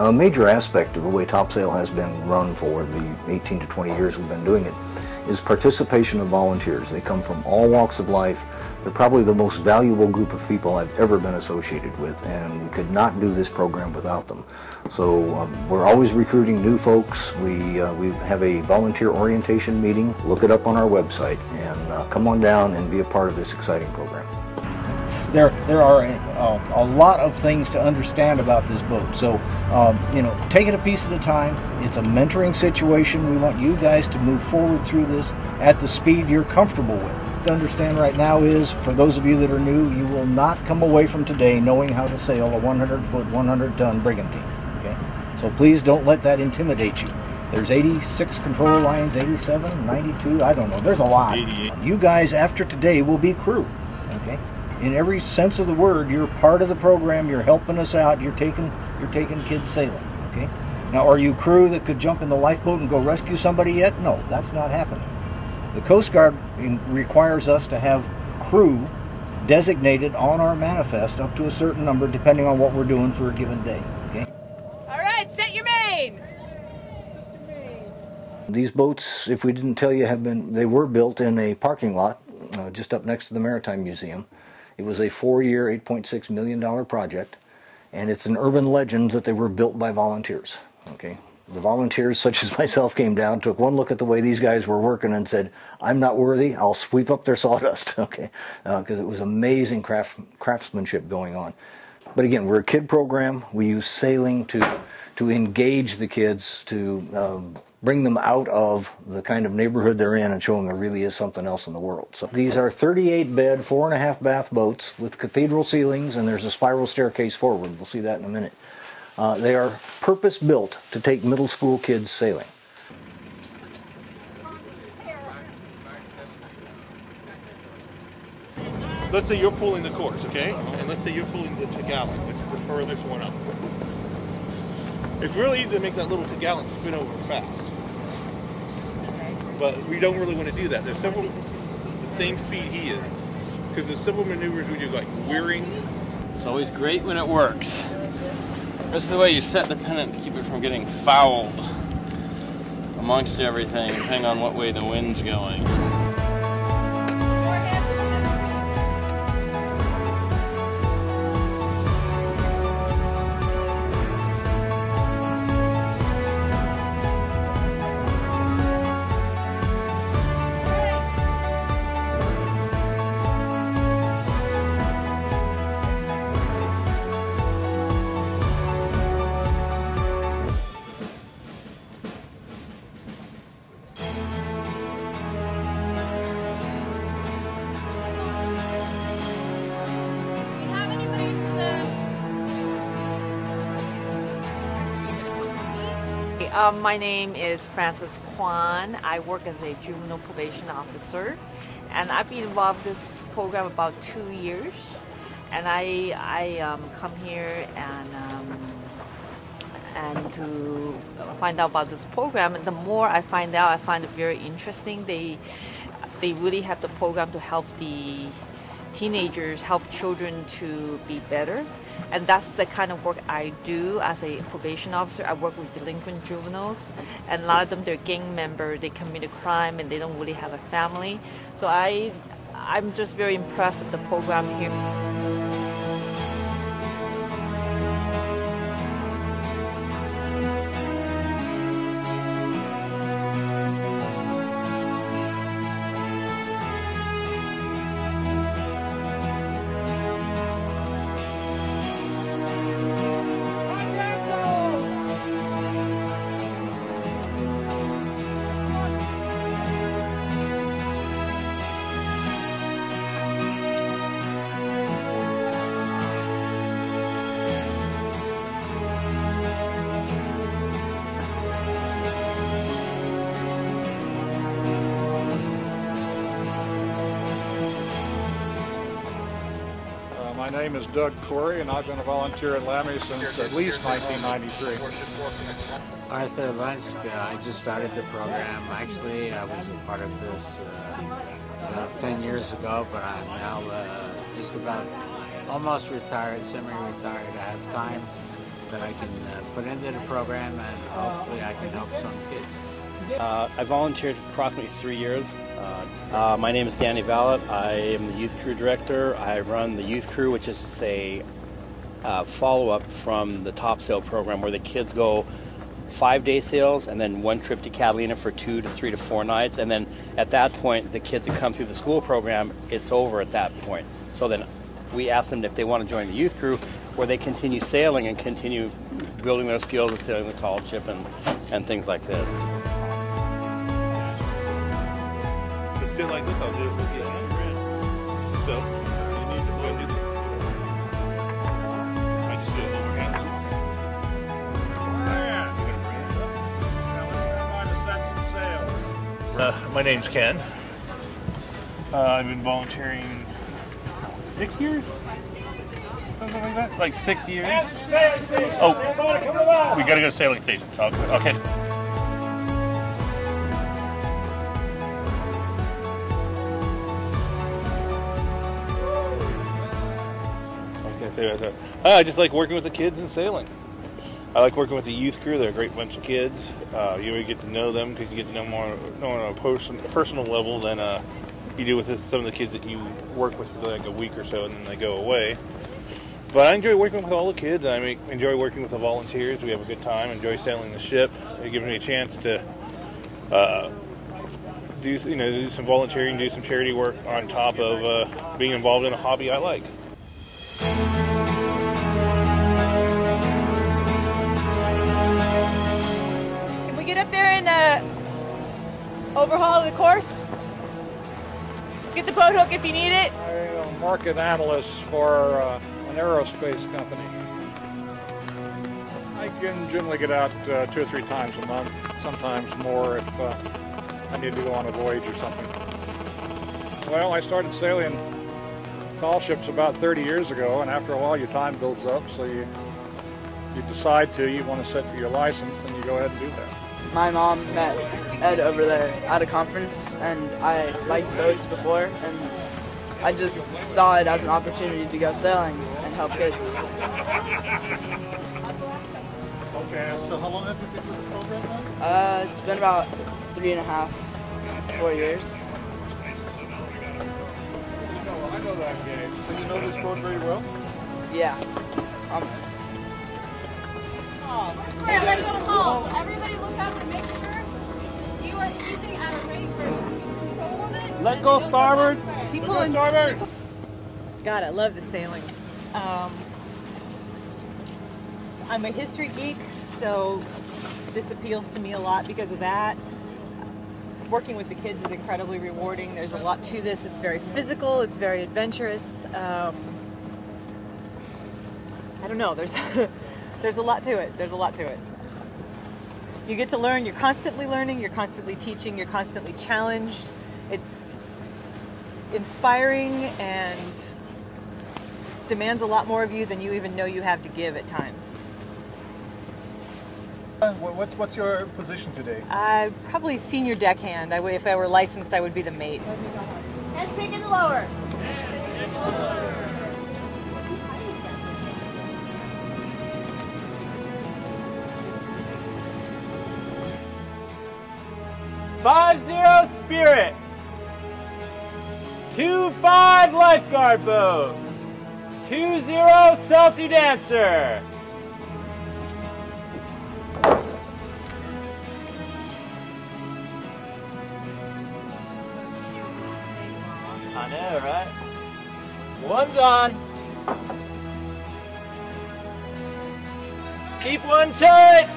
A major aspect of the way topsail has been run for the 18 to 20 years we've been doing it is participation of volunteers. They come from all walks of life. They're probably the most valuable group of people I've ever been associated with, and we could not do this program without them. So we're always recruiting new folks. We have a volunteer orientation meeting. Look it up on our website and come on down and be a part of this exciting program. There are a lot of things to understand about this boat. So, you know, take it a piece at a time. It's a mentoring situation. We want you guys to move forward through this at the speed you're comfortable with. To understand right now is, for those of you that are new, you will not come away from today knowing how to sail a 100-foot, 100-ton brigantine. Okay? So please don't let that intimidate you. There's 86 control lines, 87, 92, I don't know. There's a lot. 88. You guys, after today, will be crew. Okay? In every sense of the word, you're part of the program, you're helping us out, you're taking kids sailing, okay? Now, are you crew that could jump in the lifeboat and go rescue somebody yet? No, that's not happening. The Coast Guard requires us to have crew designated on our manifest up to a certain number depending on what we're doing for a given day, okay? All right, set your main! These boats, if we didn't tell you, they were built in a parking lot just up next to the Maritime Museum. It was a 4-year, $8.6 million project, and it's an urban legend that they were built by volunteers. Okay, the volunteers, such as myself, came down, took one look at the way these guys were working, and said, "I'm not worthy. I'll sweep up their sawdust." Okay, because it was amazing craftsmanship going on. But again, we're a kid program. We use sailing to engage the kids, to bring them out of the kind of neighborhood they're in and show them there really is something else in the world. So these are 38-bed, 4.5 bath boats with cathedral ceilings, and there's a spiral staircase forward. We'll see that in a minute. They are purpose-built to take middle school kids sailing. Let's say you're pulling the course, okay? And let's say you're pulling the Tagalog, which is the furthest one up. It's really easy to make that little Tagalog spin over fast. But we don't really want to do that. There's several, the same speed he is. Because there's several maneuvers we do, like wearing. It's always great when it works. That's the way you set the pennant to keep it from getting fouled amongst everything, depending on what way the wind's going. My name is Frances Kwan. I work as a juvenile probation officer, and I've been involved in this program about 2 years. And I come here and to find out about this program. And the more I find out, I find it very interesting. They really have the program to help the teenagers, help children to be better. And that's the kind of work I do as a probation officer. I work with delinquent juveniles, and a lot of them, they're gang members, they commit a crime, and they don't really have a family. So I'm just very impressed with the program here. My name is Doug Corey, and I've been a volunteer at LAMI since at least 1993. Arthur Lunsk, I just started the program. Actually, I was a part of this about 10 years ago, but I'm now just about almost retired, semi-retired. I have time that I can put into the program, and hopefully I can help some kids. I volunteered for approximately 3 years. My name is Danny Vallet. I am the youth crew director. I run the youth crew, which is a follow-up from the top sail program where the kids go 5-day sails and then 1 trip to Catalina for 2 to 3 to 4 nights, and then at that point the kids that come through the school program, it's over at that point. So then we ask them if they want to join the youth crew, where they continue sailing and continue building their skills of sailing the tall ship and things like this. Let's do it like this. I'll do it with you. So you need to go do this. I just do it over here. My name's Ken. I've been volunteering 6 years? Something like that? Like 6 years? Oh, we gotta go to sailing station. Okay. I just like working with the kids and sailing. I like working with the youth crew. They're a great bunch of kids. You really get to know them because you get to know more on a personal level than you do with some of the kids that you work with for like a week or so and then they go away. But I enjoy working with all the kids. I enjoy working with the volunteers. We have a good time. Enjoy sailing the ship. It gives me a chance to do some volunteering, do some charity work on top of being involved in a hobby I like. Can we get up there and overhaul the course? Get the boat hook if you need it. I'm a market analyst for an aerospace company. I can generally get out 2 or 3 times a month, sometimes more if I need to go on a voyage or something. Well, I started sailing tall ships about 30 years ago, and after a while your time builds up, so you decide you want to set for your license, then you go ahead and do that. My mom met Ed over there at a conference, and I liked boats before, and I just saw it as an opportunity to go sailing and help kids. Okay, so how long have you been with the program now? It's been about 3.5, 4 years. I know that game. So you know this boat very well? Yeah, almost. Alright, let's go to call. So everybody look up and make sure you are using at a rate where Let go starboard. Keep pulling. Starboard. God, I love the sailing. I'm a history geek, so this appeals to me a lot because of that. Working with the kids is incredibly rewarding. There's a lot to this. It's very physical. It's very adventurous. I don't know. There's a lot to it. There's a lot to it. You get to learn. You're constantly learning. You're constantly teaching. You're constantly challenged. It's inspiring and demands a lot more of you than you even know you have to give at times. What's your position today? Probably senior deckhand. If I were licensed, I would be the mate. and pick in the lower. "5-0 Spirit, 2-5 Lifeguard Boat, 2-0 Salty Dancer." I know, right? One's on. Keep one tight.